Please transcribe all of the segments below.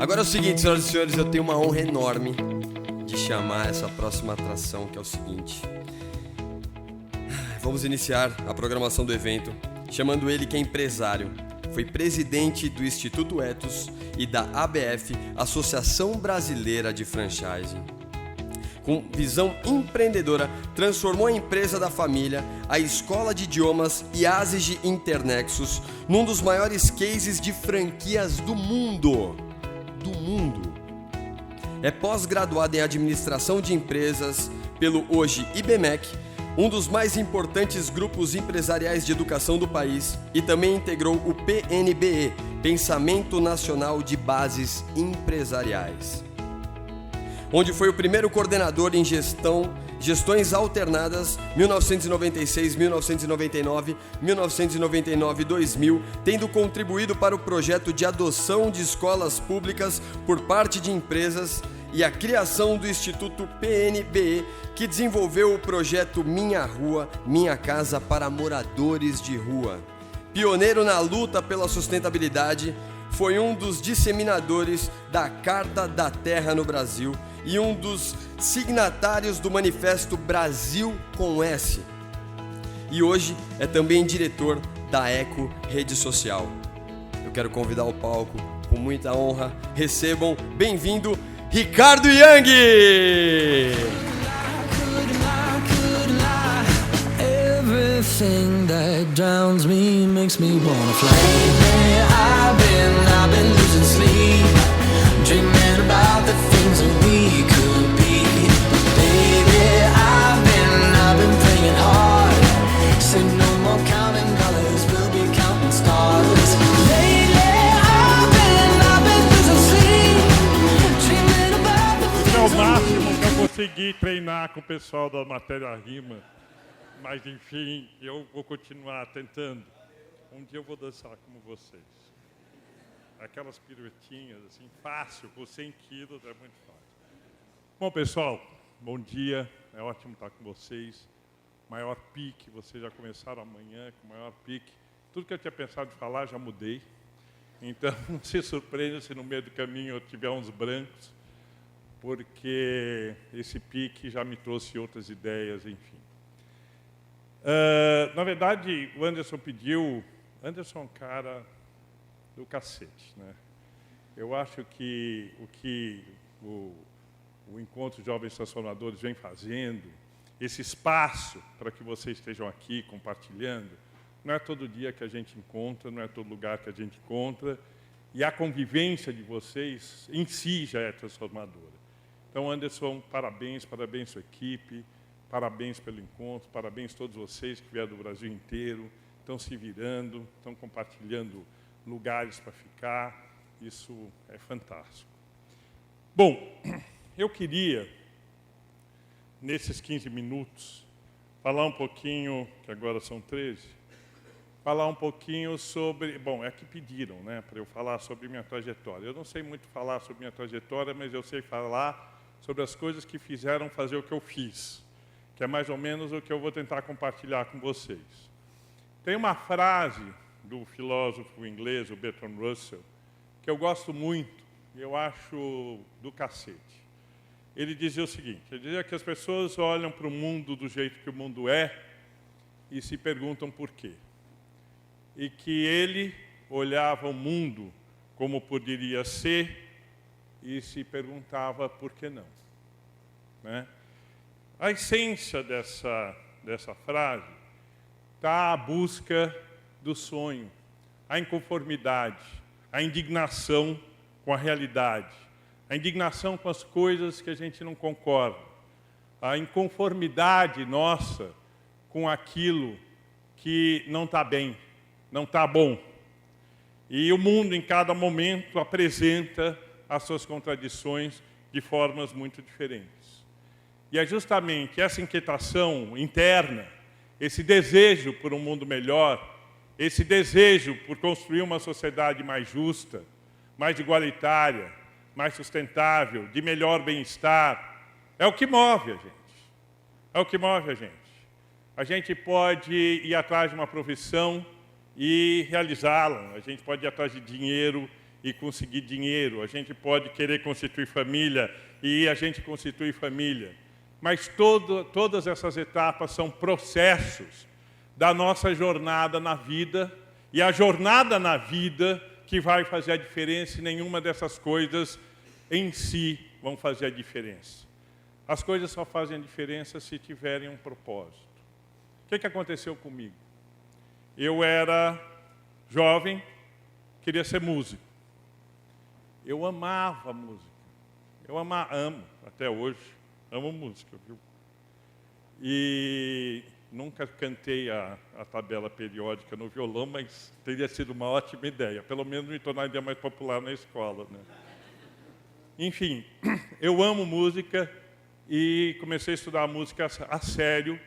Agora é o seguinte, senhoras e senhores, eu tenho uma honra enorme de chamar essa próxima atração, que é o seguinte. Vamos iniciar a programação do evento, chamando ele que é empresário. Foi presidente do Instituto Ethos e da ABF, Associação Brasileira de Franchising. Com visão empreendedora, transformou a empresa da família, a Escola de Idiomas IASIG Internexus, num dos maiores cases de franquias do mundo. É pós-graduado em Administração de Empresas pelo hoje IBMEC, um dos mais importantes grupos empresariais de educação do país, e também integrou o PNBE, Pensamento Nacional de Bases Empresariais, onde foi o primeiro coordenador em gestões alternadas 1996, 1999, 1999 e 2000, tendo contribuído para o projeto de adoção de escolas públicas por parte de empresas e a criação do Instituto PNBE, que desenvolveu o projeto Minha Rua, Minha Casa para moradores de rua. Pioneiro na luta pela sustentabilidade, foi um dos disseminadores da Carta da Terra no Brasil e um dos signatários do Manifesto Brasil com S. E hoje é também diretor da Eco Rede Social. Eu quero convidar ao palco, com muita honra, recebam, bem-vindo, Ricardo Yang! Everything that drowns me makes me wanna fly. Lately I've been losing sleep, dreaming about the things that we could be. Baby, I've been praying hard, said no more counting dollars, we'll be counting stars. Lately I've been losing sleep, dreaming about the things É o máximo que eu consegui treinar com o pessoal da Matéria Rima. Mas, enfim, eu vou continuar tentando. Um dia eu vou dançar como vocês. Aquelas piruetinhas, assim, fácil, com 100 quilos, é muito fácil. Bom, pessoal, bom dia. É ótimo estar com vocês. Maior pique, vocês já começaram amanhã com o maior pique. Tudo que eu tinha pensado em falar, já mudei. Então, não se surpreenda se no meio do caminho eu tiver uns brancos, porque esse pique já me trouxe outras ideias, enfim. Na verdade, o Anderson pediu... Anderson é um cara do cacete, né? Eu acho que o Encontro de Jovens Transformadores vem fazendo, esse espaço para que vocês estejam aqui compartilhando, não é todo dia que a gente encontra, não é todo lugar que a gente encontra, e a convivência de vocês em si já é transformadora. Então, Anderson, parabéns, parabéns sua equipe, parabéns pelo encontro, parabéns a todos vocês que vieram do Brasil inteiro, estão se virando, estão compartilhando lugares para ficar, isso é fantástico. Bom, eu queria, nesses 15 minutos, falar um pouquinho, que agora são 13, falar um pouquinho sobre... Bom, é que pediram, né, para eu falar sobre minha trajetória. Eu não sei muito falar sobre minha trajetória, mas eu sei falar sobre as coisas que fizeram fazer o que eu fiz, que é mais ou menos o que eu vou tentar compartilhar com vocês. Tem uma frase do filósofo inglês, o Bertrand Russell, que eu gosto muito, e eu acho do cacete. Ele dizia o seguinte, ele dizia que as pessoas olham para o mundo do jeito que o mundo é e se perguntam por quê. E que ele olhava o mundo como poderia ser e se perguntava por que não, né? A essência dessa frase está a busca do sonho, a inconformidade, a indignação com a realidade, a indignação com as coisas que a gente não concorda, a inconformidade nossa com aquilo que não está bem, não está bom. E o mundo, em cada momento, apresenta as suas contradições de formas muito diferentes. E é justamente essa inquietação interna, esse desejo por um mundo melhor, esse desejo por construir uma sociedade mais justa, mais igualitária, mais sustentável, de melhor bem-estar, é o que move a gente. É o que move a gente. A gente pode ir atrás de uma profissão e realizá-la. A gente pode ir atrás de dinheiro e conseguir dinheiro, a gente pode querer constituir família e a gente constitui família. Mas todas essas etapas são processos da nossa jornada na vida, e a jornada na vida que vai fazer a diferença, e nenhuma dessas coisas em si vão fazer a diferença. As coisas só fazem a diferença se tiverem um propósito. O que aconteceu comigo? Eu era jovem, queria ser músico. Eu amava música. Amo, até hoje, amo música, viu? E nunca cantei a tabela periódica no violão, mas teria sido uma ótima ideia. Pelo menos me tornaria mais popular na escola, né? Enfim, eu amo música e comecei a estudar música a sério.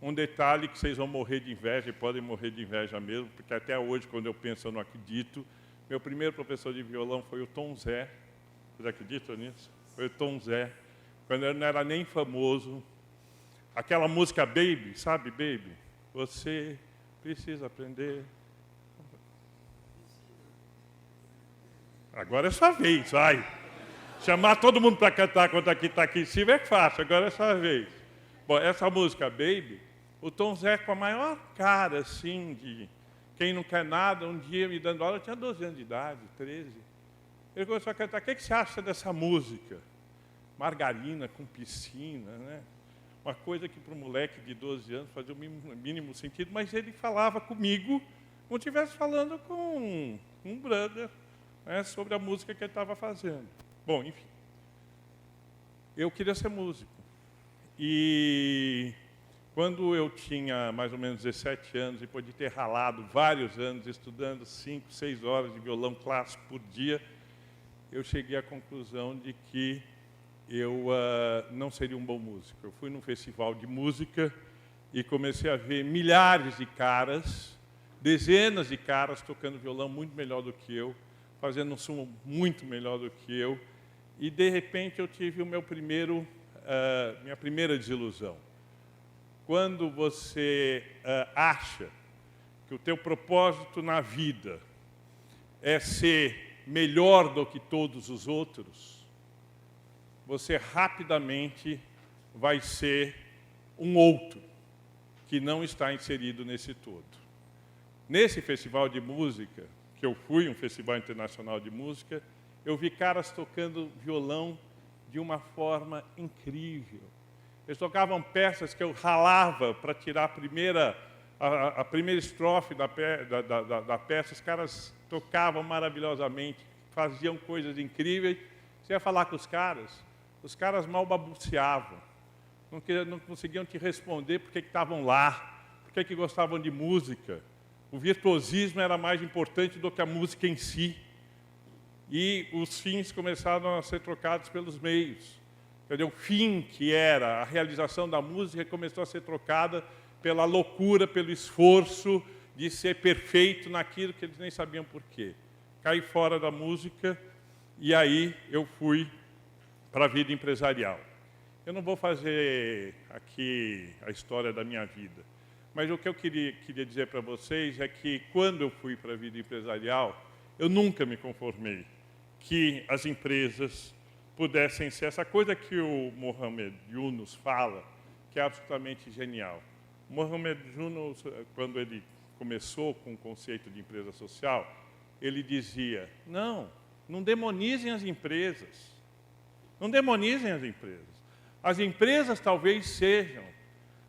Um detalhe que vocês vão morrer de inveja, e podem morrer de inveja mesmo, porque até hoje, quando eu penso, eu não acredito. Meu primeiro professor de violão foi o Tom Zé. Vocês acreditam nisso? Foi o Tom Zé, quando ele não era nem famoso. Aquela música Baby, sabe, Baby? Você precisa aprender. Agora é sua vez, vai. Chamar todo mundo para cantar quando aqui está aqui em cima é fácil, agora é sua vez. Bom, essa música Baby, o Tom Zé com a maior cara, assim, de quem não quer nada, um dia me dando aula, eu tinha 12 anos de idade, 13. Ele começou a cantar, o que você acha dessa música? Margarina com piscina, né? Uma coisa que para um moleque de 12 anos fazia o mínimo sentido, mas ele falava comigo como se estivesse falando com um brother, né, sobre a música que ele estava fazendo. Bom, enfim, eu queria ser músico. E quando eu tinha mais ou menos 17 anos, depois de ter ralado vários anos, estudando 5, 6 horas de violão clássico por dia, eu cheguei à conclusão de que eu não seria um bom músico. Eu fui num festival de música e comecei a ver milhares de caras, dezenas de caras tocando violão muito melhor do que eu, fazendo um som muito melhor do que eu, e de repente eu tive minha primeira desilusão. Quando você acha que o teu propósito na vida é ser melhor do que todos os outros, você rapidamente vai ser um outro que não está inserido nesse todo. Nesse festival de música, que eu fui, um festival internacional de música, eu vi caras tocando violão de uma forma incrível. Eles tocavam peças que eu ralava para tirar a primeira estrofe da peça. Os caras tocavam maravilhosamente, faziam coisas incríveis. Você ia falar com os caras mal balbuciavam, não conseguiam te responder por que estavam lá, por que gostavam de música. O virtuosismo era mais importante do que a música em si. E os fins começaram a ser trocados pelos meios. O fim, que era a realização da música, começou a ser trocada pela loucura, pelo esforço de ser perfeito naquilo que eles nem sabiam por quê. Caí fora da música e aí eu fui para a vida empresarial. Eu não vou fazer aqui a história da minha vida, mas o que eu queria dizer para vocês é que, quando eu fui para a vida empresarial, eu nunca me conformei que as empresas pudessem ser essa coisa que o Mohamed Yunus fala, que é absolutamente genial. O Mohamed Yunus, quando ele começou com o conceito de empresa social, ele dizia, não demonizem as empresas. Não demonizem as empresas. As empresas talvez sejam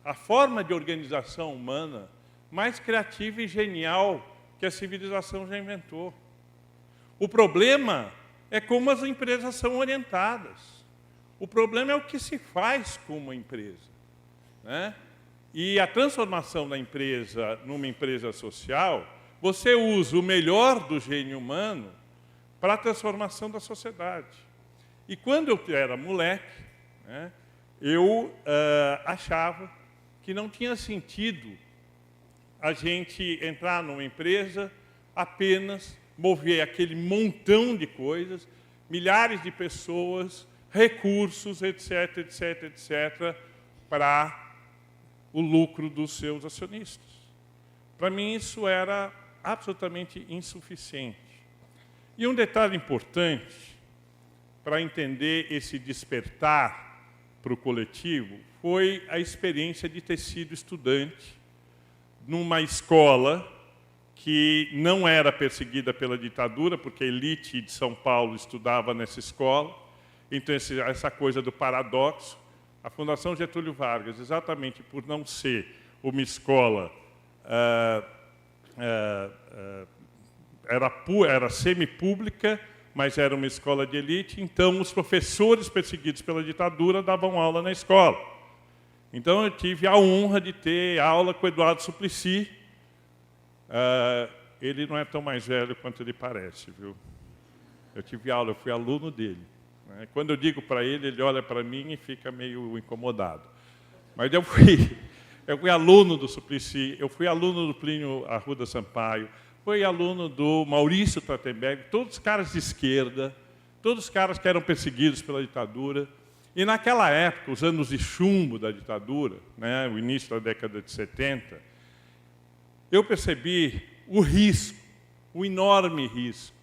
a forma de organização humana mais criativa e genial que a civilização já inventou. O problema é como as empresas são orientadas. O problema é o que se faz com uma empresa, né? E a transformação da empresa numa empresa social, você usa o melhor do gênio humano para a transformação da sociedade. E quando eu era moleque, né, eu achava que não tinha sentido a gente entrar numa empresa, apenas mover aquele montão de coisas, milhares de pessoas, recursos, etc., etc., etc., para o lucro dos seus acionistas. Para mim, isso era absolutamente insuficiente. E um detalhe importante para entender esse despertar para o coletivo foi a experiência de ter sido estudante numa escola que não era perseguida pela ditadura, porque a elite de São Paulo estudava nessa escola. Então, essa coisa do paradoxo, a Fundação Getúlio Vargas, exatamente por não ser uma escola, era semipública, mas era uma escola de elite, então os professores perseguidos pela ditadura davam aula na escola. Então, eu tive a honra de ter aula com o Eduardo Suplicy. Ele não é tão mais velho quanto ele parece, viu? Eu tive aula, eu fui aluno dele. Né? Quando eu digo para ele, ele olha para mim e fica meio incomodado. Mas eu fui aluno do Suplicy, eu fui aluno do Plínio Arruda Sampaio, fui aluno do Maurício Trachtenberg, todos caras de esquerda, todos caras que eram perseguidos pela ditadura. E naquela época, os anos de chumbo da ditadura, né, o início da década de 70, eu percebi o risco, o enorme risco,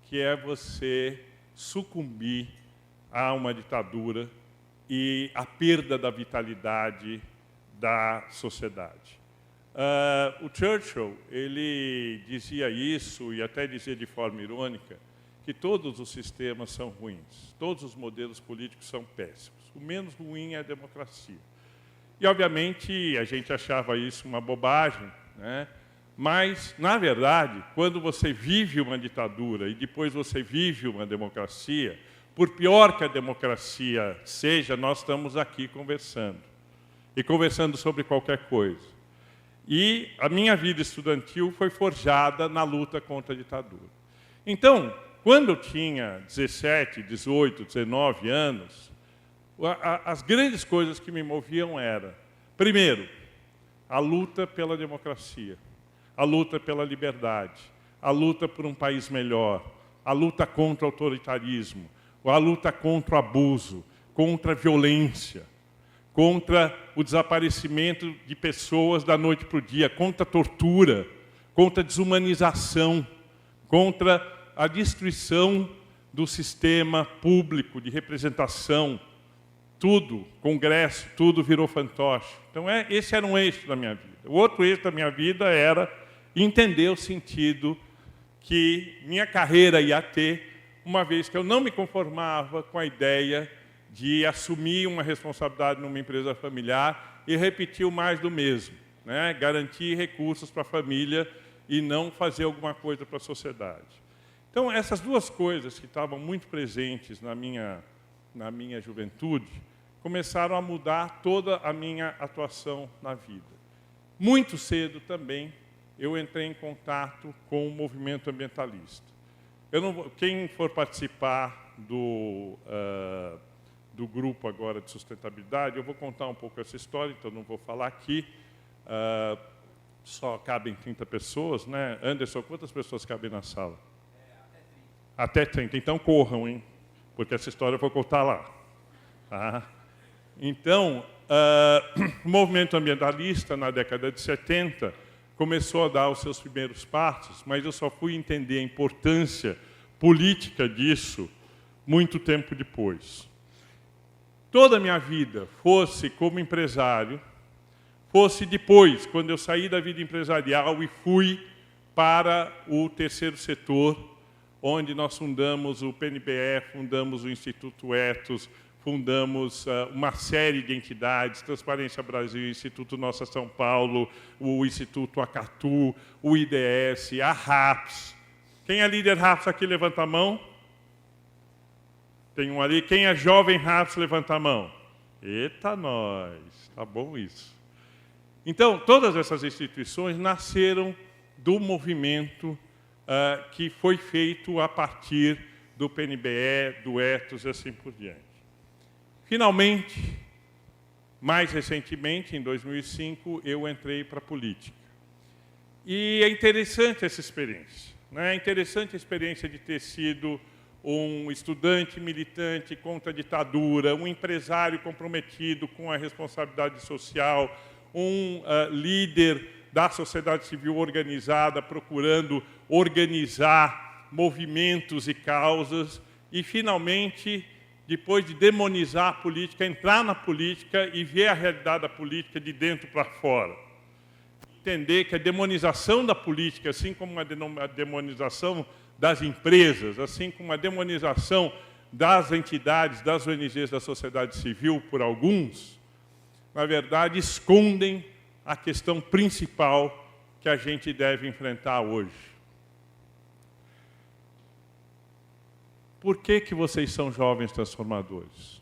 que é você sucumbir a uma ditadura e a perda da vitalidade da sociedade. O Churchill, ele dizia isso, e até dizia de forma irônica, que todos os sistemas são ruins, todos os modelos políticos são péssimos. O menos ruim é a democracia. E, obviamente, a gente achava isso uma bobagem, né? Mas, na verdade, quando você vive uma ditadura e depois você vive uma democracia, por pior que a democracia seja, nós estamos aqui conversando. E conversando sobre qualquer coisa. E a minha vida estudantil foi forjada na luta contra a ditadura. Então, quando eu tinha 17, 18, 19 anos, as grandes coisas que me moviam eram, primeiro, a luta pela democracia, a luta pela liberdade, a luta por um país melhor, a luta contra o autoritarismo, a luta contra o abuso, contra a violência, contra o desaparecimento de pessoas da noite para o dia, contra a tortura, contra a desumanização, contra a destruição do sistema público de representação. Tudo, Congresso, tudo virou fantoche. Então, esse era um eixo da minha vida. O outro eixo da minha vida era entender o sentido que minha carreira ia ter, uma vez que eu não me conformava com a ideia de assumir uma responsabilidade numa empresa familiar e repetir o mais do mesmo, né? Garantir recursos para a família e não fazer alguma coisa para a sociedade. Então, essas duas coisas que estavam muito presentes na minha juventude, começaram a mudar toda a minha atuação na vida. Muito cedo também, eu entrei em contato com o movimento ambientalista. Quem for participar do grupo agora de sustentabilidade, eu vou contar um pouco essa história, então não vou falar aqui. Só cabem 30 pessoas, né? Anderson, quantas pessoas cabem na sala? Até 30. Então corram, hein? Porque essa história eu vou contar lá. Tá? Então, o movimento ambientalista, na década de 70, começou a dar os seus primeiros passos, mas eu só fui entender a importância política disso muito tempo depois. Toda a minha vida, fosse como empresário, fosse depois, quando eu saí da vida empresarial e fui para o terceiro setor, onde nós fundamos o PNBE, fundamos o Instituto Ethos, fundamos uma série de entidades, Transparência Brasil, Instituto Nossa São Paulo, o Instituto Acatu, o IDS, a RAPS. Quem é líder RAPS aqui, levanta a mão. Tem um ali. Quem é jovem RAPS, levanta a mão. Eita, nós! Tá bom isso. Então, todas essas instituições nasceram do movimento que foi feito a partir do PNBE, do Ethos e assim por diante. Finalmente, mais recentemente, em 2005, eu entrei para a política. E é interessante essa experiência. Né? É interessante a experiência de ter sido um estudante militante contra a ditadura, um empresário comprometido com a responsabilidade social, um líder da sociedade civil organizada, procurando organizar movimentos e causas e, finalmente, depois de demonizar a política, entrar na política e ver a realidade da política de dentro para fora. Entender que a demonização da política, assim como a demonização das empresas, assim como a demonização das entidades, das ONGs da sociedade civil por alguns, na verdade, escondem a questão principal que a gente deve enfrentar hoje. Por que vocês são jovens transformadores?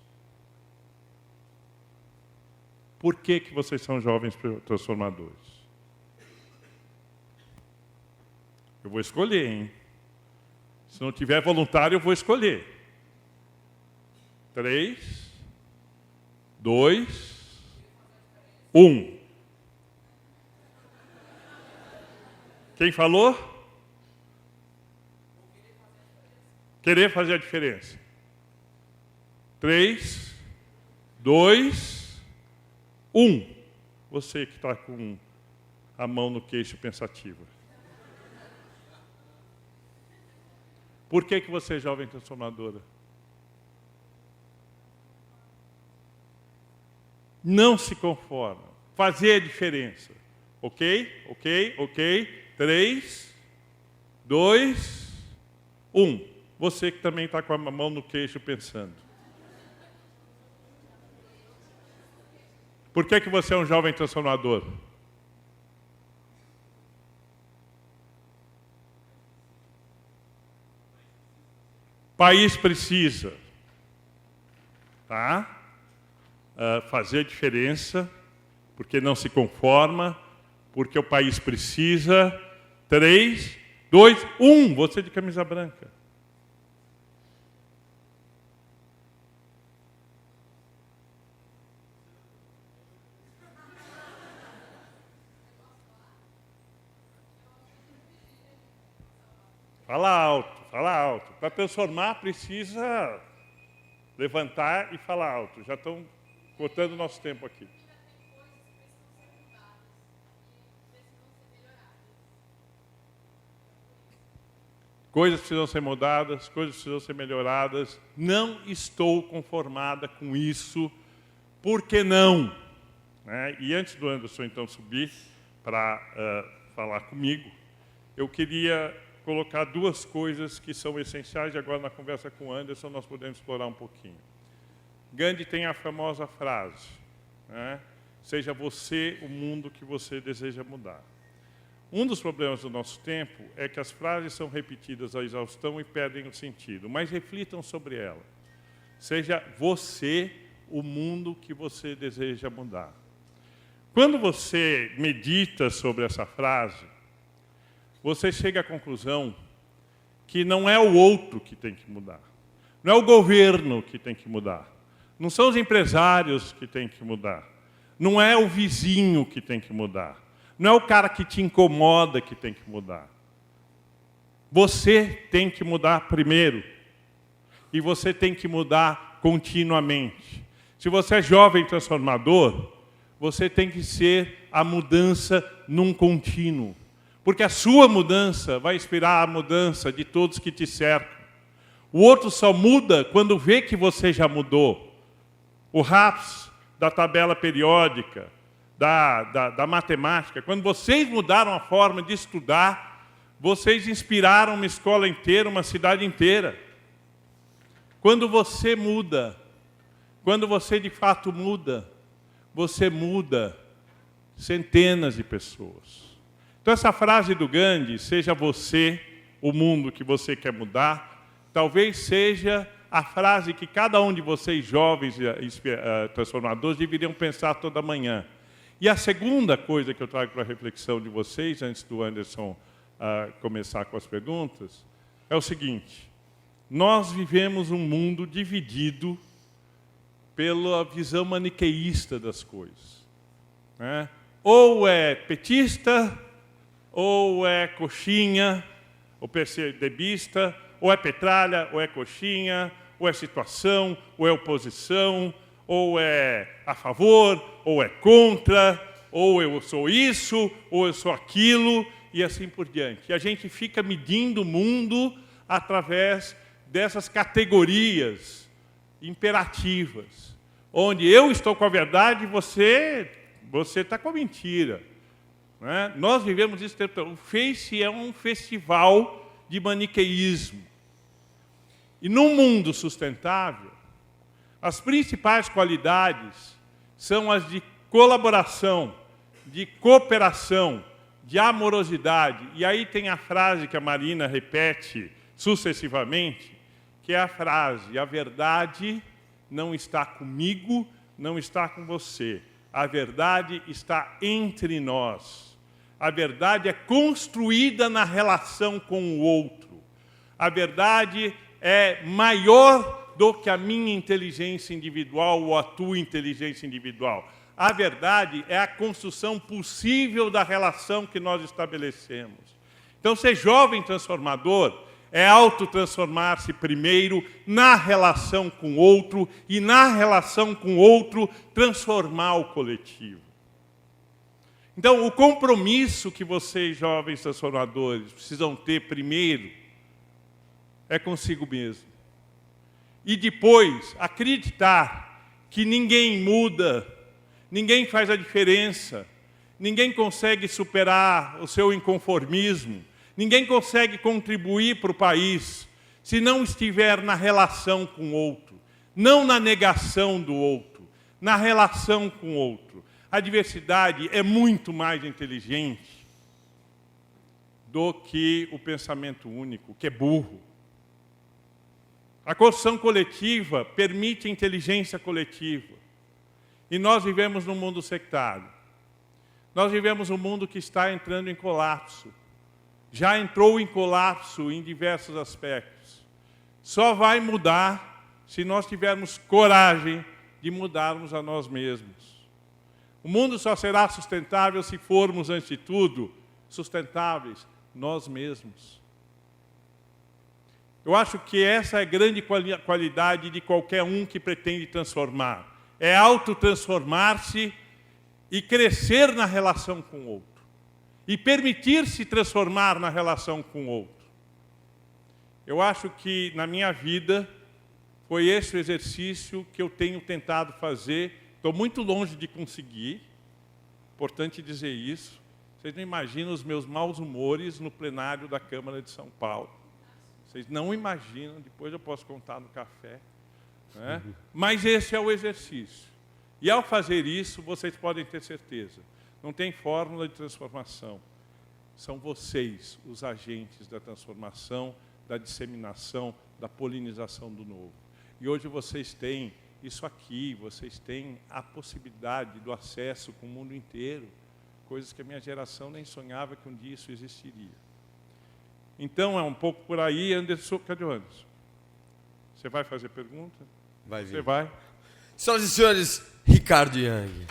Por que vocês são jovens transformadores? Eu vou escolher, hein? Se não tiver voluntário, eu vou escolher. 3, 2, 1. Quem falou? Querer fazer a diferença. 3, 2, 1. Você que está com a mão no queixo pensativa. Por que você é jovem transformadora? Não se conforma. Fazer a diferença. Ok? Ok? Ok? 3, 2, 1. Você que também está com a mão no queixo pensando. Por que você é um jovem transformador? O país precisa, tá? Fazer a diferença, porque não se conforma, porque o país precisa. 3, 2, 1. Você de camisa branca. Fala alto, fala alto. Para transformar, precisa levantar e falar alto. Já estão cortando o nosso tempo aqui. Coisas precisam ser mudadas, coisas precisam ser melhoradas. Não estou conformada com isso. Por que não? E antes do Anderson, então, subir para falar comigo, eu queria colocar duas coisas que são essenciais, e agora na conversa com o Anderson nós podemos explorar um pouquinho. Gandhi tem a famosa frase, seja você o mundo que você deseja mudar. Um dos problemas do nosso tempo é que as frases são repetidas à exaustão e perdem o sentido, mas reflitam sobre ela. Seja você o mundo que você deseja mudar. Quando você medita sobre essa frase, você chega à conclusão que não é o outro que tem que mudar. Não é o governo que tem que mudar. Não são os empresários que têm que mudar. Não é o vizinho que tem que mudar. Não é o cara que te incomoda que tem que mudar. Você tem que mudar primeiro. E você tem que mudar continuamente. Se você é jovem transformador, você tem que ser a mudança num contínuo. Porque a sua mudança vai inspirar a mudança de todos que te cercam. O outro só muda quando vê que você já mudou. O RAPS da tabela periódica, da matemática, quando vocês mudaram a forma de estudar, vocês inspiraram uma escola inteira, uma cidade inteira. Quando você muda, quando você de fato muda, você muda centenas de pessoas. Então, essa frase do Gandhi, seja você o mundo que você quer mudar, talvez seja a frase que cada um de vocês, jovens transformadores, deveriam pensar toda manhã. E a segunda coisa que eu trago para a reflexão de vocês, antes do Anderson começar com as perguntas, é o seguinte: nós vivemos um mundo dividido pela visão maniqueísta das coisas. Ou é petista, ou é coxinha, ou PCDBista, ou é petralha, ou é coxinha, ou é situação, ou é oposição, ou é a favor, ou é contra, ou eu sou isso, ou eu sou aquilo, e assim por diante. E a gente fica medindo o mundo através dessas categorias imperativas, onde eu estou com a verdade e você está com a mentira. Né? Nós vivemos isso. O Face é um festival de maniqueísmo. E num mundo sustentável, as principais qualidades são as de colaboração, de cooperação, de amorosidade. E aí tem a frase que a Marina repete sucessivamente, que é a frase: a verdade não está comigo, não está com você. A verdade está entre nós. A verdade é construída na relação com o outro. A verdade é maior do que a minha inteligência individual ou a tua inteligência individual. A verdade é a construção possível da relação que nós estabelecemos. Então, ser jovem transformador é autotransformar-se primeiro na relação com o outro e, na relação com o outro, transformar o coletivo. Então, o compromisso que vocês, jovens transformadores, precisam ter primeiro é consigo mesmo. E depois, acreditar que ninguém muda, ninguém faz a diferença, ninguém consegue superar o seu inconformismo, ninguém consegue contribuir para o país se não estiver na relação com o outro, não na negação do outro, na relação com o outro. A diversidade é muito mais inteligente do que o pensamento único, que é burro. A construção coletiva permite a inteligência coletiva. E nós vivemos num mundo sectário. Nós vivemos um mundo que está entrando em colapso. Já entrou em colapso em diversos aspectos. Só vai mudar se nós tivermos coragem de mudarmos a nós mesmos. O mundo só será sustentável se formos, antes de tudo, sustentáveis nós mesmos. Eu acho que essa é a grande qualidade de qualquer um que pretende transformar. É autotransformar-se e crescer na relação com o outro. E permitir-se transformar na relação com o outro. Eu acho que, na minha vida, foi esse o exercício que eu tenho tentado fazer. Estou muito longe de conseguir, importante dizer isso. Vocês não imaginam os meus maus humores no plenário da Câmara de São Paulo. Vocês não imaginam, depois eu posso contar no café. Né? Mas esse é o exercício. E ao fazer isso, vocês podem ter certeza, não tem fórmula de transformação. São vocês os agentes da transformação, da disseminação, da polinização do novo. E hoje vocês têm isso aqui, vocês têm a possibilidade do acesso com o mundo inteiro, coisas que a minha geração nem sonhava que um dia isso existiria. Então, é um pouco por aí. Anderson, cadê o Anderson? Você vai fazer pergunta? Vai vir. Você vai? Senhoras e senhores, Ricardo Young.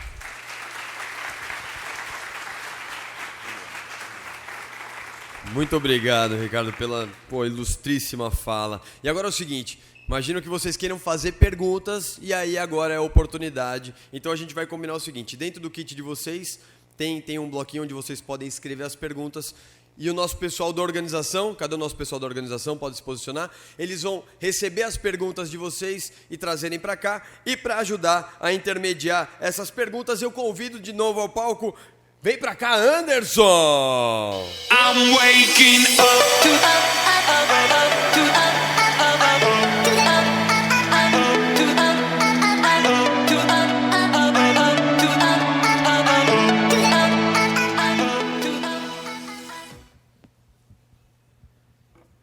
Muito obrigado, Ricardo, pela ilustríssima fala. E agora é o seguinte, imagino que vocês queiram fazer perguntas e aí agora é a oportunidade. Então a gente vai combinar o seguinte, dentro do kit de vocês tem um bloquinho onde vocês podem escrever as perguntas. E o nosso pessoal da organização, cadê o nosso pessoal da organização? Pode se posicionar. Eles vão receber as perguntas de vocês e trazerem para cá. E para ajudar a intermediar essas perguntas, eu convido de novo ao palco. Vem para cá, Anderson! I'm waking up.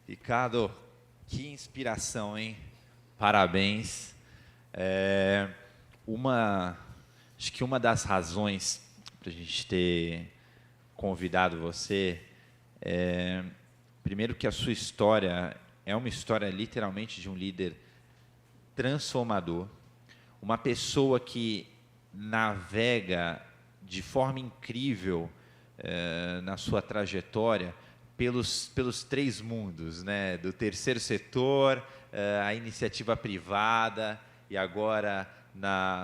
Ricardo, que inspiração, hein? Parabéns. Acho que uma das razões para a gente ter convidado você é, primeiro, que a sua história é uma história literalmente de um líder transformador, uma pessoa que navega de forma incrível na sua trajetória pelos três mundos, né? Do terceiro setor, a iniciativa privada e agora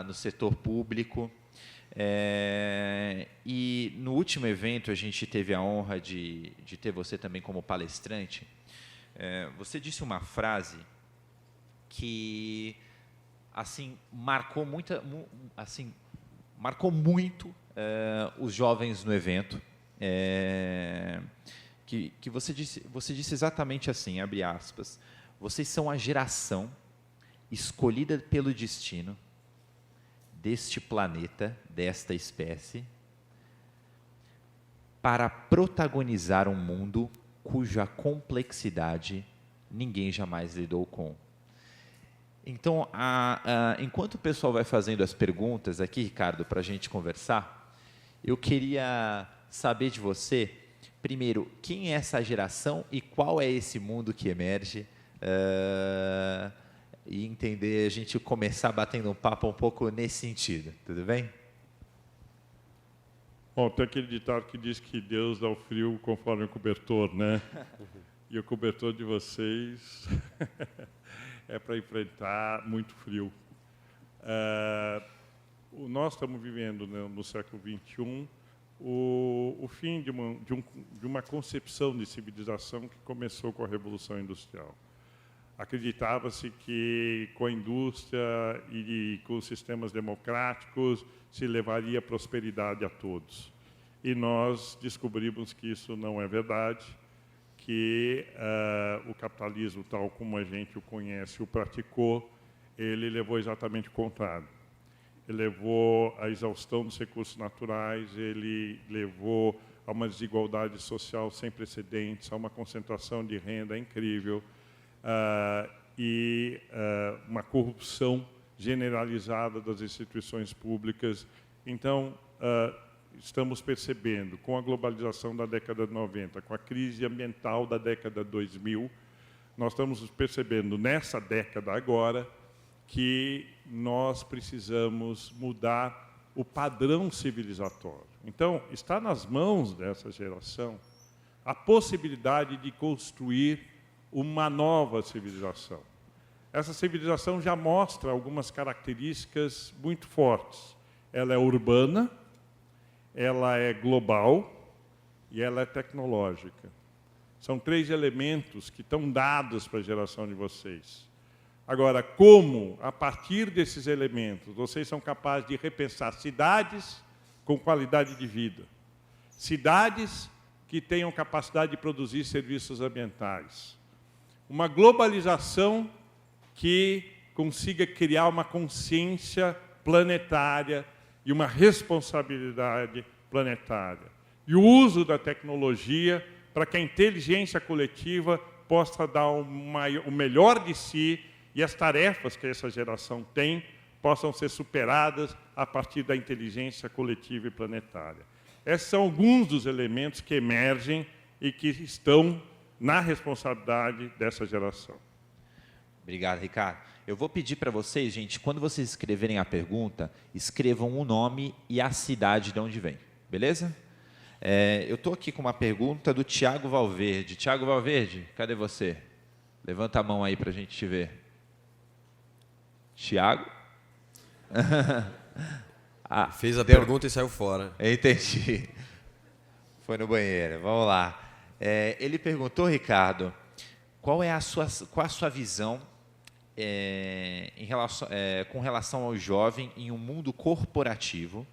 no setor público. E no último evento a gente teve a honra de ter você também como palestrante. Você disse uma frase que assim marcou muito os jovens no evento, que você disse exatamente assim, abre aspas: vocês são a geração escolhida pelo destino deste planeta, desta espécie, para protagonizar um mundo cuja complexidade ninguém jamais lidou com. Então, enquanto o pessoal vai fazendo as perguntas aqui, Ricardo, para a gente conversar, eu queria saber de você, primeiro, quem é essa geração e qual é esse mundo que emerge, e entender, a gente começar batendo um papo um pouco nesse sentido, tudo bem? Bom, tem aquele ditado que diz que Deus dá o frio conforme o cobertor, né? E o cobertor de vocês é para enfrentar muito frio. Nós estamos vivendo, né, no século XXI o fim de uma concepção de civilização que começou com a Revolução Industrial. Acreditava-se que com a indústria e com os sistemas democráticos se levaria prosperidade a todos. E nós descobrimos que isso não é verdade, que o capitalismo, tal como a gente o conhece, o praticou, ele levou exatamente o contrário. Ele levou à exaustão dos recursos naturais, ele levou a uma desigualdade social sem precedentes, a uma concentração de renda incrível, e uma corrupção generalizada das instituições públicas. Então, estamos percebendo, com a globalização da década de 90, com a crise ambiental da década de 2000, nós estamos percebendo, nessa década agora, que nós precisamos mudar o padrão civilizatório. Então, está nas mãos dessa geração a possibilidade de construir uma nova civilização. Essa civilização já mostra algumas características muito fortes. Ela é urbana, ela é global e ela é tecnológica. São 3 elementos que estão dados para a geração de vocês. Agora, como, a partir desses elementos, vocês são capazes de repensar cidades com qualidade de vida, cidades que tenham capacidade de produzir serviços ambientais, uma globalização que consiga criar uma consciência planetária e uma responsabilidade planetária. E o uso da tecnologia para que a inteligência coletiva possa dar o melhor de si e as tarefas que essa geração tem possam ser superadas a partir da inteligência coletiva e planetária. Esses são alguns dos elementos que emergem e que estão na responsabilidade dessa geração. Obrigado, Ricardo. Eu vou pedir para vocês, gente, quando vocês escreverem a pergunta, escrevam o nome e a cidade de onde vem, beleza? Eu estou aqui com uma pergunta do Tiago Valverde. Tiago Valverde, cadê você? Levanta a mão aí para a gente te ver. Tiago? Fez a pergunta e saiu fora. Entendi. Foi no banheiro. Vamos lá. Ele perguntou, Ricardo, qual a sua visão com relação ao jovem em um mundo corporativo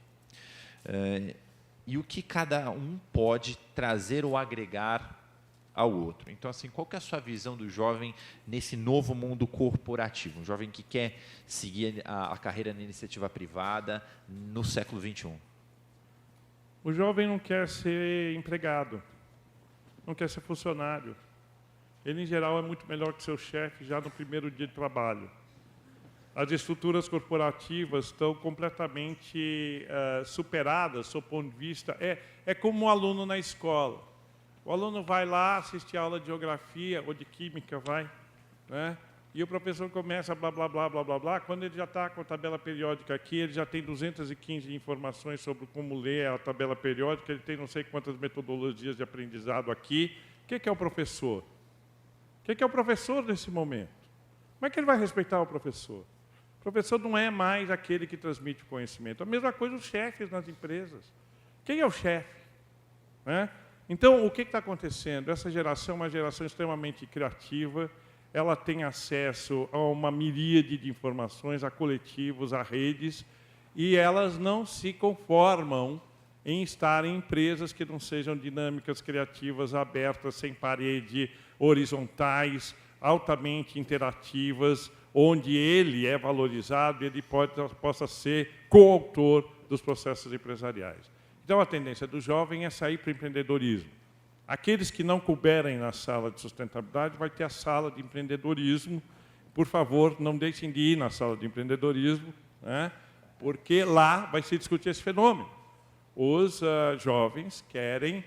e o que cada um pode trazer ou agregar ao outro. Então, assim, qual que é a sua visão do jovem nesse novo mundo corporativo? Um jovem que quer seguir a carreira na iniciativa privada no século XXI. O jovem não quer ser empregado, não quer ser funcionário. Ele, em geral, é muito melhor que seu chefe já no primeiro dia de trabalho. As estruturas corporativas estão completamente superadas, do ponto de vista... É como um aluno na escola. O aluno vai lá, assiste a aula de geografia ou de química, né? E o professor começa blá, blá, blá, blá, blá, blá. Quando ele já está com a tabela periódica aqui, ele já tem 215 informações sobre como ler a tabela periódica, ele tem não sei quantas metodologias de aprendizado aqui. O que é o professor? O que é o professor nesse momento? Como é que ele vai respeitar o professor? O professor não é mais aquele que transmite o conhecimento. A mesma coisa os chefes nas empresas. Quem é o chefe? Né? Então, o que está acontecendo? Essa geração é uma geração extremamente criativa, ela tem acesso a uma miríade de informações, a coletivos, a redes, e elas não se conformam em estar em empresas que não sejam dinâmicas, criativas, abertas, sem parede, horizontais, altamente interativas, onde ele é valorizado e ele possa ser coautor dos processos empresariais. Então, a tendência do jovem é sair para o empreendedorismo. Aqueles que não couberem na sala de sustentabilidade, vai ter a sala de empreendedorismo. Por favor, não deixem de ir na sala de empreendedorismo, né? Porque lá vai se discutir esse fenômeno. Os jovens querem,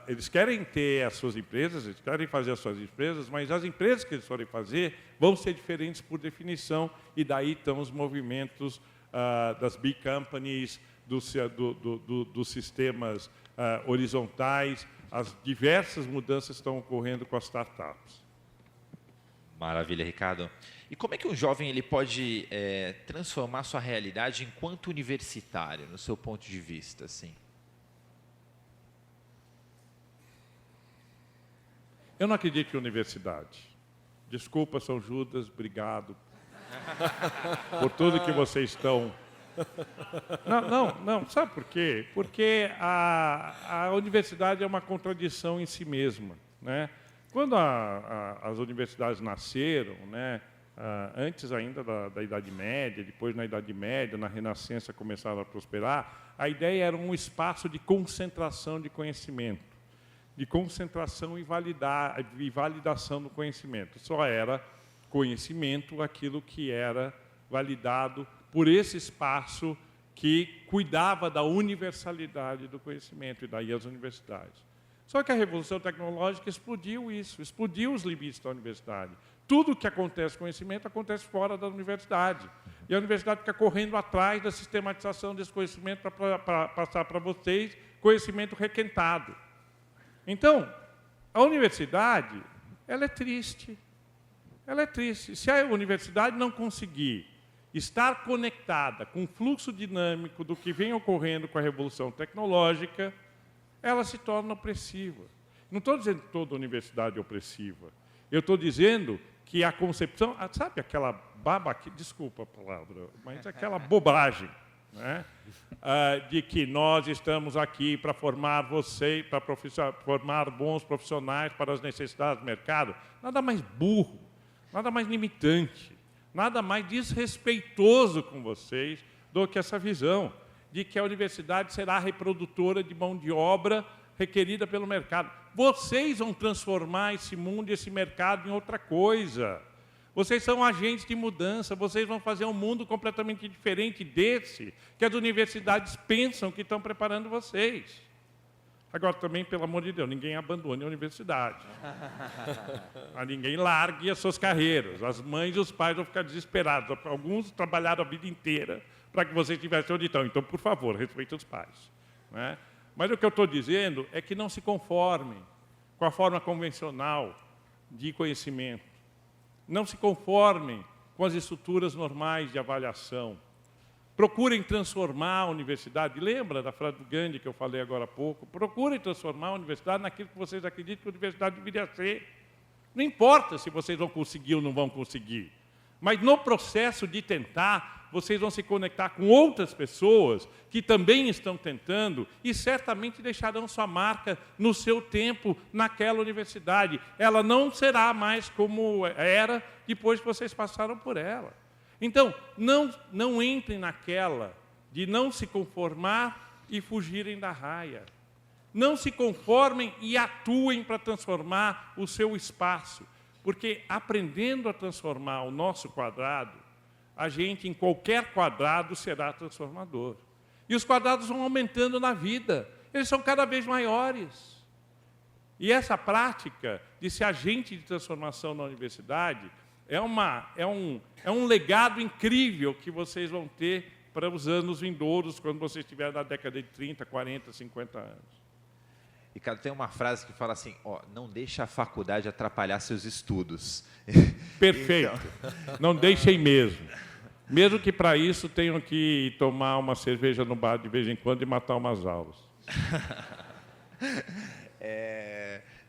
eles querem ter as suas empresas, eles querem fazer as suas empresas, mas as empresas que eles forem fazer vão ser diferentes por definição, e daí estão os movimentos das big companies, dos sistemas horizontais, as diversas mudanças estão ocorrendo com as startups. Maravilha, Ricardo. E como é que um jovem ele pode transformar sua realidade enquanto universitário, no seu ponto de vista, assim? Eu não acredito em universidade. Desculpa, São Judas, obrigado por tudo que vocês estão... Não. Sabe por quê? Porque a universidade é uma contradição em si mesma, né? Quando as universidades nasceram, né, antes ainda da Idade Média, depois na Idade Média, na Renascença começaram a prosperar, a ideia era um espaço de concentração de conhecimento, de concentração e validação do conhecimento. Só era conhecimento aquilo que era validado por esse espaço que cuidava da universalidade do conhecimento, e daí as universidades. Só que a Revolução Tecnológica explodiu isso, explodiu os limites da universidade. Tudo que acontece com conhecimento acontece fora da universidade. E a universidade fica correndo atrás da sistematização desse conhecimento para passar para vocês conhecimento requentado. Então, a universidade, ela é triste. Ela é triste. Se a universidade não conseguir estar conectada com o fluxo dinâmico do que vem ocorrendo com a revolução tecnológica, ela se torna opressiva. Não estou dizendo que toda universidade é opressiva. Eu estou dizendo que a concepção... Sabe aquela desculpa a palavra, mas aquela bobagem, né? De que nós estamos aqui para formar vocês, para formar bons profissionais para as necessidades do mercado. Nada mais burro, nada mais limitante, nada mais desrespeitoso com vocês do que essa visão de que a universidade será a reprodutora de mão de obra requerida pelo mercado. Vocês vão transformar esse mundo e esse mercado em outra coisa. Vocês são agentes de mudança, vocês vão fazer um mundo completamente diferente desse que as universidades pensam que estão preparando vocês. Agora, também, pelo amor de Deus, ninguém abandone a universidade. Ninguém largue as suas carreiras. As mães e os pais vão ficar desesperados. Alguns trabalharam a vida inteira para que vocês tivessem onde estão. Então, por favor, respeitem os pais, né? Mas o que eu estou dizendo é que não se conformem com a forma convencional de conhecimento. Não se conformem com as estruturas normais de avaliação. Procurem transformar a universidade. Lembra da frase do Gandhi que eu falei agora há pouco? Procurem transformar a universidade naquilo que vocês acreditam que a universidade deveria ser. Não importa se vocês vão conseguir ou não vão conseguir. Mas no processo de tentar, vocês vão se conectar com outras pessoas que também estão tentando e certamente deixarão sua marca no seu tempo naquela universidade. Ela não será mais como era depois que vocês passaram por ela. Então, não entrem naquela de não se conformar e fugirem da raia. Não se conformem e atuem para transformar o seu espaço. Porque aprendendo a transformar o nosso quadrado, a gente, em qualquer quadrado, será transformador. E os quadrados vão aumentando na vida. Eles são cada vez maiores. E essa prática de ser agente de transformação na universidade é um legado incrível que vocês vão ter para os anos vindouros, quando vocês estiverem na década de 30, 40, 50 anos. Ricardo, tem uma frase que fala assim, não deixe a faculdade atrapalhar seus estudos. Perfeito. Então... Não deixem mesmo. Mesmo que para isso tenham que tomar uma cerveja no bar de vez em quando e matar umas aulas.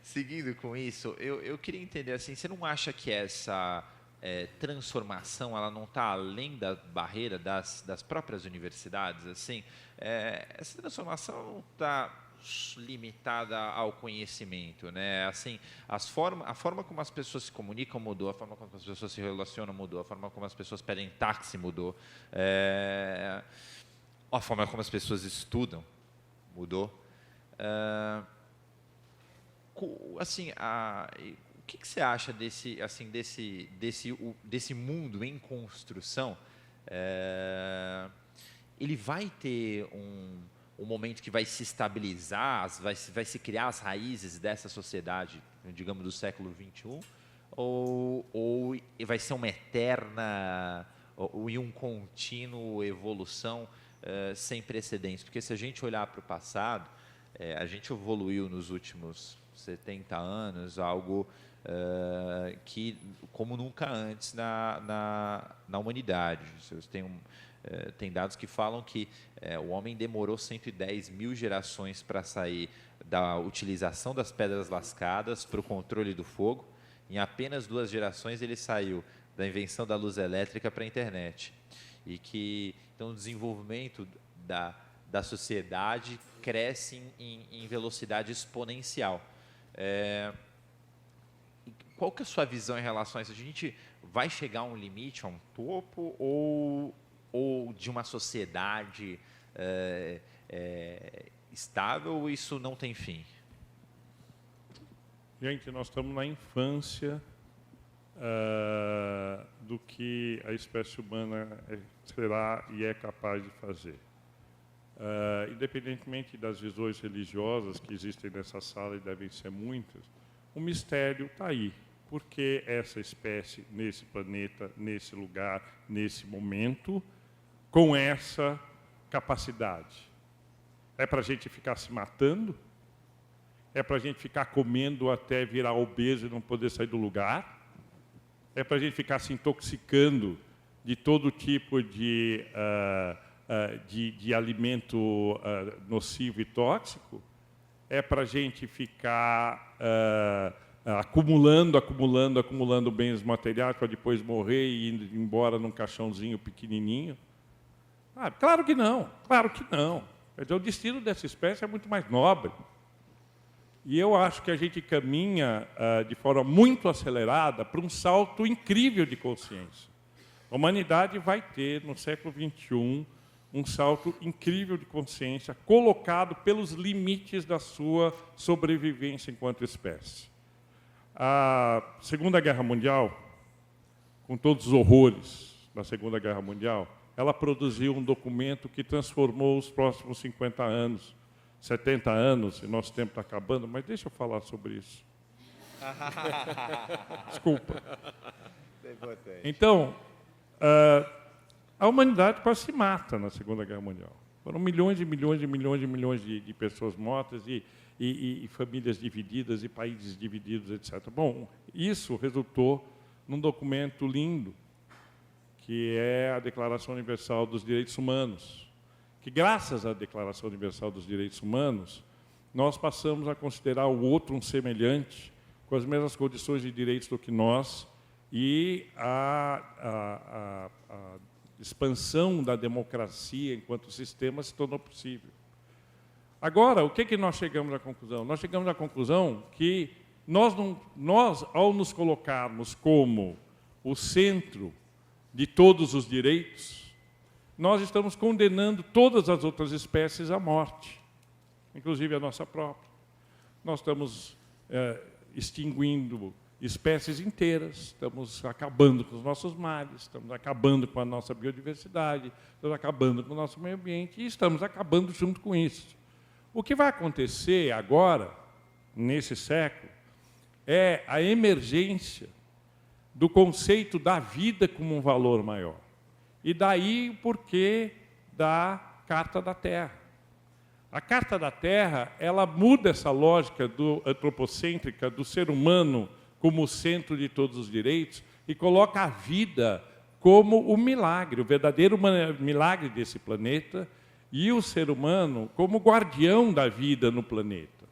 Seguindo com isso, eu queria entender assim, você não acha que essa transformação ela não está além da barreira das próprias universidades? Assim, essa transformação não está limitada ao conhecimento, né? Assim, a forma como as pessoas se comunicam mudou, a forma como as pessoas se relacionam mudou, a forma como as pessoas pedem táxi mudou, a forma como as pessoas estudam mudou. Assim, o que você acha desse mundo em construção? Ele vai ter um momento que vai se estabilizar, vai se criar as raízes dessa sociedade, digamos, do século XXI? Ou vai ser uma eterna e um contínuo evolução sem precedentes? Porque se a gente olhar para o passado, a gente evoluiu nos últimos 70 anos, algo que como nunca antes na humanidade. Tem dados que falam que o homem demorou 110 mil gerações para sair da utilização das pedras lascadas para o controle do fogo. Em apenas 2 gerações ele saiu da invenção da luz elétrica para a internet. E que então, o desenvolvimento da sociedade cresce em velocidade exponencial. Qual que é a sua visão em relação a isso? A gente vai chegar a um limite, a um topo, ou de uma sociedade estável, ou isso não tem fim? Gente, nós estamos na infância do que a espécie humana será e é capaz de fazer. Independentemente das visões religiosas que existem nessa sala, e devem ser muitas, o mistério está aí. Por que essa espécie, nesse planeta, nesse lugar, nesse momento, com essa capacidade? É para a gente ficar se matando? É para a gente ficar comendo até virar obeso e não poder sair do lugar? É para a gente ficar se intoxicando de todo tipo de alimento nocivo e tóxico? É para a gente ficar acumulando bens materiais para depois morrer e ir embora num caixãozinho pequenininho? Claro que não, claro que não. Quer dizer, o destino dessa espécie é muito mais nobre. E eu acho que a gente caminha de forma muito acelerada para um salto incrível de consciência. A humanidade vai ter, no século XXI, um salto incrível de consciência colocado pelos limites da sua sobrevivência enquanto espécie. A Segunda Guerra Mundial, com todos os horrores da Segunda Guerra Mundial, ela produziu um documento que transformou os próximos 50 anos, 70 anos, e nosso tempo está acabando, mas deixa eu falar sobre isso. Desculpa. Então, a humanidade quase se mata na Segunda Guerra Mundial. Foram milhões e milhões e milhões e milhões de pessoas mortas e famílias divididas e países divididos, etc. Bom, isso resultou num documento lindo, que é a Declaração Universal dos Direitos Humanos, que, graças à Declaração Universal dos Direitos Humanos, nós passamos a considerar o outro um semelhante, com as mesmas condições de direitos do que nós, e a expansão da democracia enquanto sistema se tornou possível. Agora, o que nós chegamos à conclusão? Nós chegamos à conclusão que nós, ao nos colocarmos como o centro de todos os direitos, nós estamos condenando todas as outras espécies à morte, inclusive a nossa própria. Nós estamos extinguindo espécies inteiras, estamos acabando com os nossos mares, estamos acabando com a nossa biodiversidade, estamos acabando com o nosso meio ambiente e estamos acabando junto com isso. O que vai acontecer agora, nesse século, é a emergência do conceito da vida como um valor maior. E daí o porquê da Carta da Terra. A Carta da Terra, ela muda essa lógica antropocêntrica do ser humano como o centro de todos os direitos e coloca a vida como o milagre, o verdadeiro milagre desse planeta, e o ser humano como guardião da vida no planeta.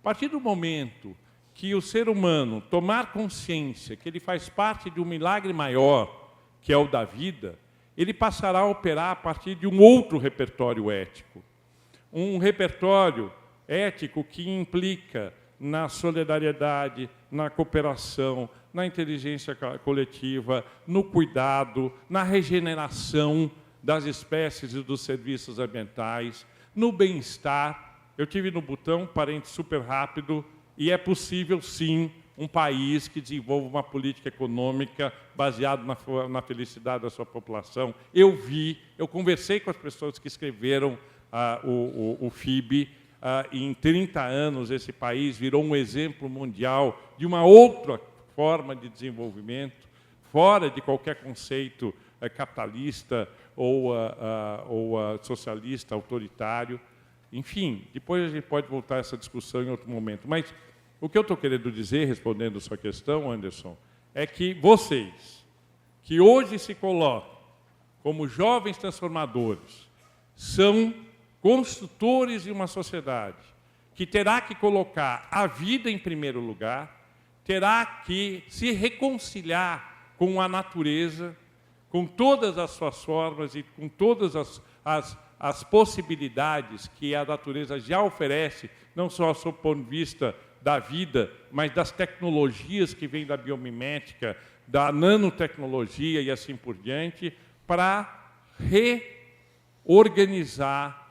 partir do momento que o ser humano tomar consciência que ele faz parte de um milagre maior, que é o da vida, ele passará a operar a partir de um outro repertório ético. Um repertório ético que implica na solidariedade, na cooperação, na inteligência coletiva, no cuidado, na regeneração das espécies e dos serviços ambientais, no bem-estar. Eu tive no Butão, parente super rápido, e é possível, sim, um país que desenvolva uma política econômica baseada na felicidade da sua população. Eu conversei com as pessoas que escreveram o FIB, e em 30 anos esse país virou um exemplo mundial de uma outra forma de desenvolvimento, fora de qualquer conceito capitalista ou socialista, autoritário. Enfim, depois a gente pode voltar a essa discussão em outro momento. Mas o que eu estou querendo dizer, respondendo a sua questão, Anderson, é que vocês, que hoje se colocam como jovens transformadores, são construtores de uma sociedade que terá que colocar a vida em primeiro lugar, terá que se reconciliar com a natureza, com todas as suas formas e com todas as possibilidades que a natureza já oferece, não só do ponto de vista da vida, mas das tecnologias que vêm da biomimética, da nanotecnologia e assim por diante, para reorganizar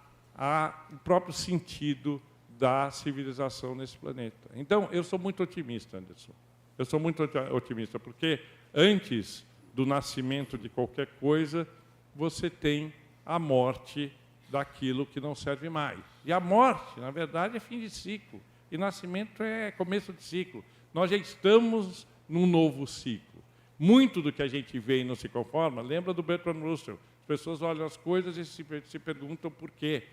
o próprio sentido da civilização nesse planeta. Então, eu sou muito otimista, Anderson. Eu sou muito otimista, porque antes do nascimento de qualquer coisa, você tem a morte daquilo que não serve mais. E a morte, na verdade, é fim de ciclo. E nascimento é começo de ciclo. Nós já estamos num novo ciclo. Muito do que a gente vê e não se conforma, lembra do Bertrand Russell. As pessoas olham as coisas e se perguntam por quê.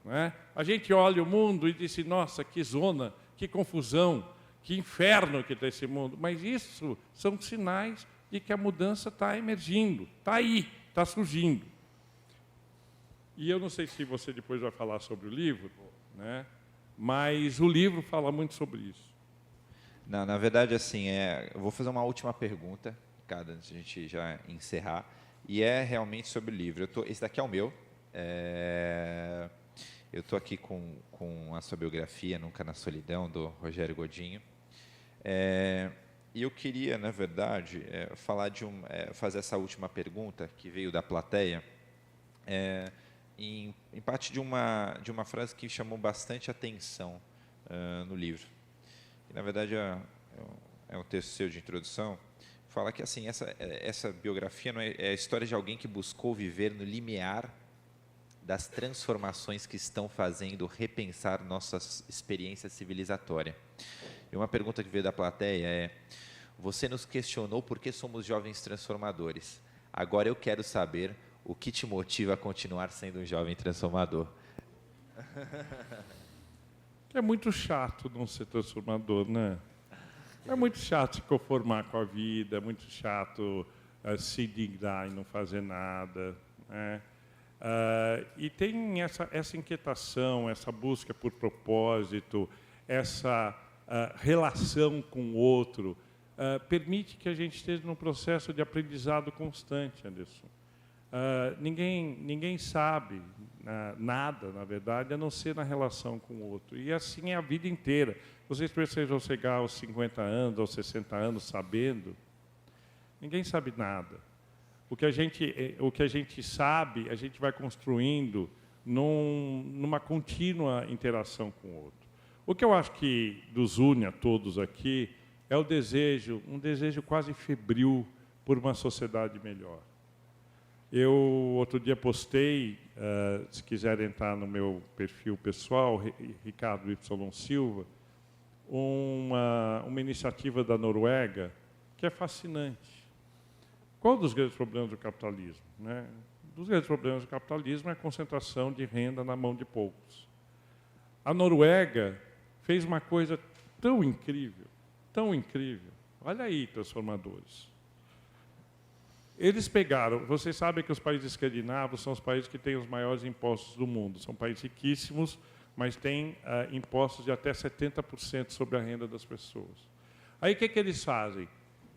Não é? A gente olha o mundo e diz, nossa, que zona, que confusão, que inferno que está esse mundo. Mas isso são sinais de que a mudança está emergindo, está aí, está surgindo. E eu não sei se você depois vai falar sobre o livro, né? Mas o livro fala muito sobre isso. Não, na verdade, assim, eu vou fazer uma última pergunta, Ricardo, antes de a gente já encerrar, e é realmente sobre o livro. Esse daqui é o meu. Eu estou aqui com a sua biografia, Nunca na Solidão, do Rogério Godinho. E eu queria, na verdade, fazer essa última pergunta que veio da plateia, em parte de uma frase que chamou bastante atenção no livro. E, na verdade, é um texto seu de introdução, fala que assim, essa biografia não é a história de alguém que buscou viver no limiar das transformações que estão fazendo repensar nossa experiência civilizatória. E uma pergunta que veio da plateia é: você nos questionou por que somos jovens transformadores. Agora eu quero saber o que te motiva a continuar sendo um jovem transformador. É muito chato não ser transformador, né? É muito chato se conformar com a vida, é muito chato se dignar e não fazer nada, né? E tem essa inquietação, essa busca por propósito, essa relação com o outro, permite que a gente esteja num processo de aprendizado constante, Anderson. Ninguém sabe nada, na verdade, a não ser na relação com o outro. E assim é a vida inteira. Vocês precisam chegar aos 50 anos, aos 60 anos, sabendo? Ninguém sabe nada. O que a gente sabe, a gente vai construindo numa contínua interação com o outro. O que eu acho que nos une a todos aqui é um desejo quase febril por uma sociedade melhor. Eu, outro dia, postei, se quiser entrar no meu perfil pessoal, Ricardo Y. Silva, uma iniciativa da Noruega que é fascinante. Qual dos grandes problemas do capitalismo, né? Um dos grandes problemas do capitalismo é a concentração de renda na mão de poucos. A Noruega fez uma coisa tão incrível, tão incrível. Olha aí, transformadores. Eles pegaram, vocês sabem que os países escandinavos são os países que têm os maiores impostos do mundo, são países riquíssimos, mas tem impostos de até 70% sobre a renda das pessoas. Aí o que eles fazem?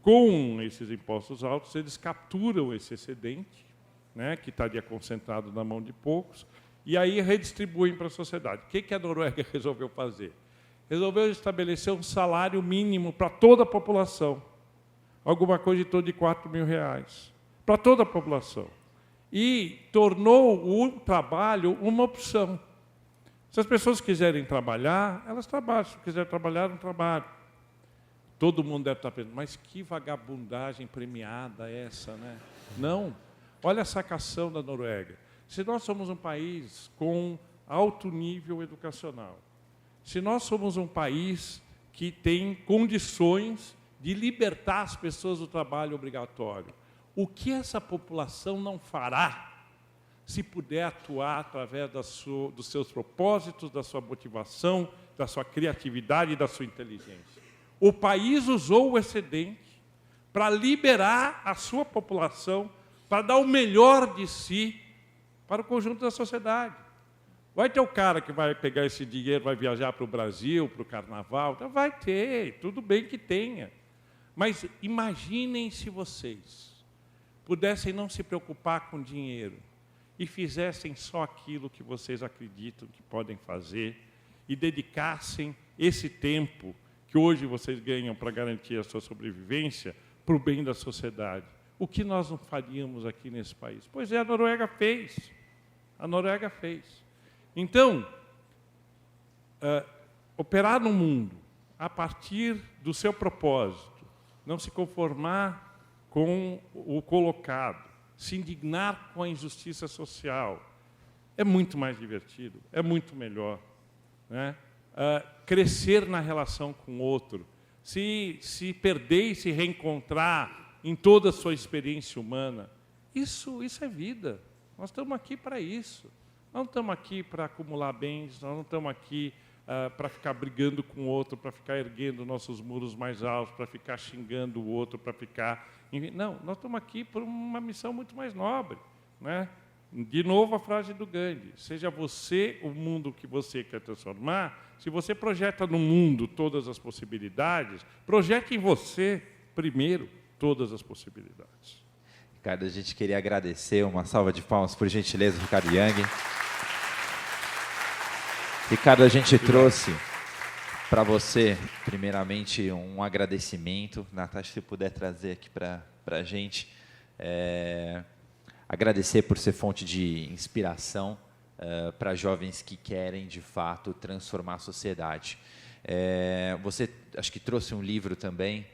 Com esses impostos altos, eles capturam esse excedente, né, que estaria concentrado na mão de poucos, e aí redistribuem para a sociedade. O que a Noruega resolveu fazer? Resolveu estabelecer um salário mínimo para toda a população, alguma coisa em torno de R$4.000, para toda a população. E tornou o trabalho uma opção. Se as pessoas quiserem trabalhar, elas trabalham. Se quiserem trabalhar, não trabalham. Todo mundo deve estar pensando, mas que vagabundagem premiada é essa, né? Não. Olha a sacação da Noruega. Se nós somos um país com alto nível educacional, se nós somos um país que tem condições de libertar as pessoas do trabalho obrigatório, o que essa população não fará se puder atuar através dos seus propósitos, da sua motivação, da sua criatividade e da sua inteligência? O país usou o excedente para liberar a sua população, para dar o melhor de si para o conjunto da sociedade. Vai ter o cara que vai pegar esse dinheiro, vai viajar para o Brasil, para o Carnaval, então vai ter, tudo bem que tenha. Mas imaginem se vocês pudessem não se preocupar com dinheiro e fizessem só aquilo que vocês acreditam que podem fazer e dedicassem esse tempo que hoje vocês ganham para garantir a sua sobrevivência para o bem da sociedade. O que nós não faríamos aqui nesse país? Pois é, a Noruega fez. A Noruega fez. Então, operar no mundo a partir do seu propósito, não se conformar com o colocado, se indignar com a injustiça social, é muito mais divertido, é muito melhor, né? Crescer na relação com o outro, se perder e se reencontrar em toda a sua experiência humana, isso é vida. Nós estamos aqui para isso. Nós não estamos aqui para acumular bens, nós não estamos aqui para ficar brigando com o outro, para ficar erguendo nossos muros mais altos, para ficar xingando o outro, para ficar... Não, nós estamos aqui por uma missão muito mais nobre, né? De novo a frase do Gandhi, seja você o mundo que você quer transformar. Se você projeta no mundo todas as possibilidades, projete em você, primeiro, todas as possibilidades. Ricardo, a gente queria agradecer, uma salva de palmas, por gentileza, Ricardo Young. Ricardo, a gente trouxe para você, primeiramente, um agradecimento. Natasha, se puder trazer aqui para a gente. Agradecer por ser fonte de inspiração para jovens que querem, de fato, transformar a sociedade. Você, acho que trouxe um livro também.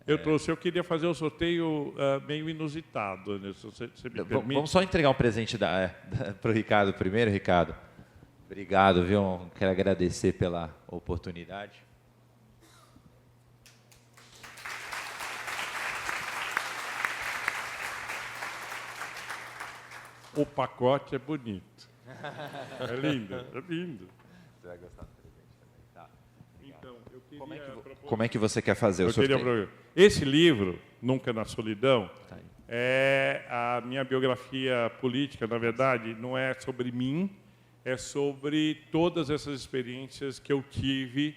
Eu trouxe. Eu queria fazer um sorteio meio inusitado, Anderson, se você me permite. Vamos só entregar um presente para o Ricardo primeiro, Ricardo. Obrigado, viu? Quero agradecer pela oportunidade. O pacote é bonito. É lindo, é lindo. Você vai gostar do presente também. Tá. Então, eu queria Como é que você quer fazer o sorteio? Esse livro, Nunca na Solidão, é a minha biografia política. Na verdade, não é sobre mim, é sobre todas essas experiências que eu tive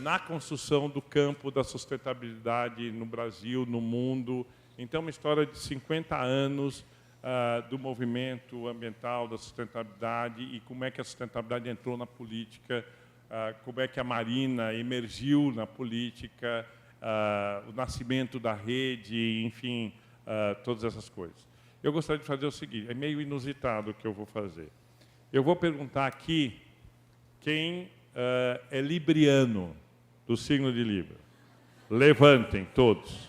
na construção do campo da sustentabilidade no Brasil, no mundo. Então, uma história de 50 anos do movimento ambiental, da sustentabilidade, e como é que a sustentabilidade entrou na política, como é que a Marina emergiu na política, o nascimento da rede, enfim, todas essas coisas. Eu gostaria de fazer o seguinte, é meio inusitado o que eu vou fazer. Eu vou perguntar aqui quem é libriano, do signo de Libra. Levantem, todos.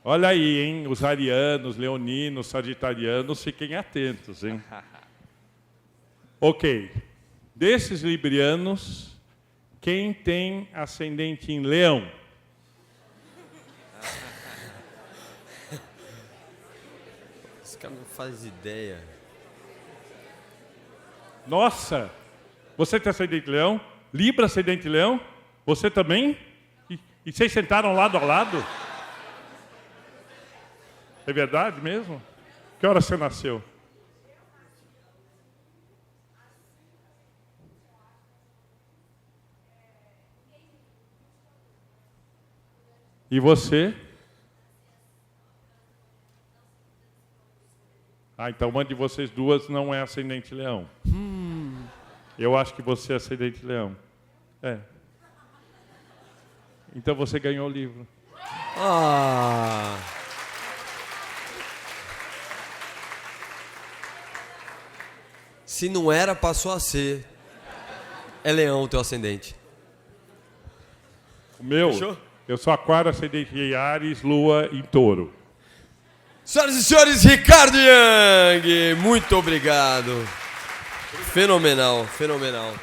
Olha aí, hein? Os arianos, leoninos, sagitarianos, fiquem atentos, hein? Ok. Desses librianos, quem tem ascendente em Leão? Esse cara não faz ideia. Nossa! Você tem ascendente em Leão? Libra ascendente em Leão? Você também? E vocês sentaram lado a lado? É verdade mesmo? Que hora você nasceu? E você? Ah, então uma de vocês duas não é ascendente leão. Eu acho que você é ascendente leão. É. Então você ganhou o livro. Ah. Se não era, passou a ser. É leão o teu ascendente. O meu? Fechou? Eu sou aquário, ascendente em Áries, lua em touro. Senhoras e senhores, Ricardo Young, muito obrigado. Fenomenal, fenomenal.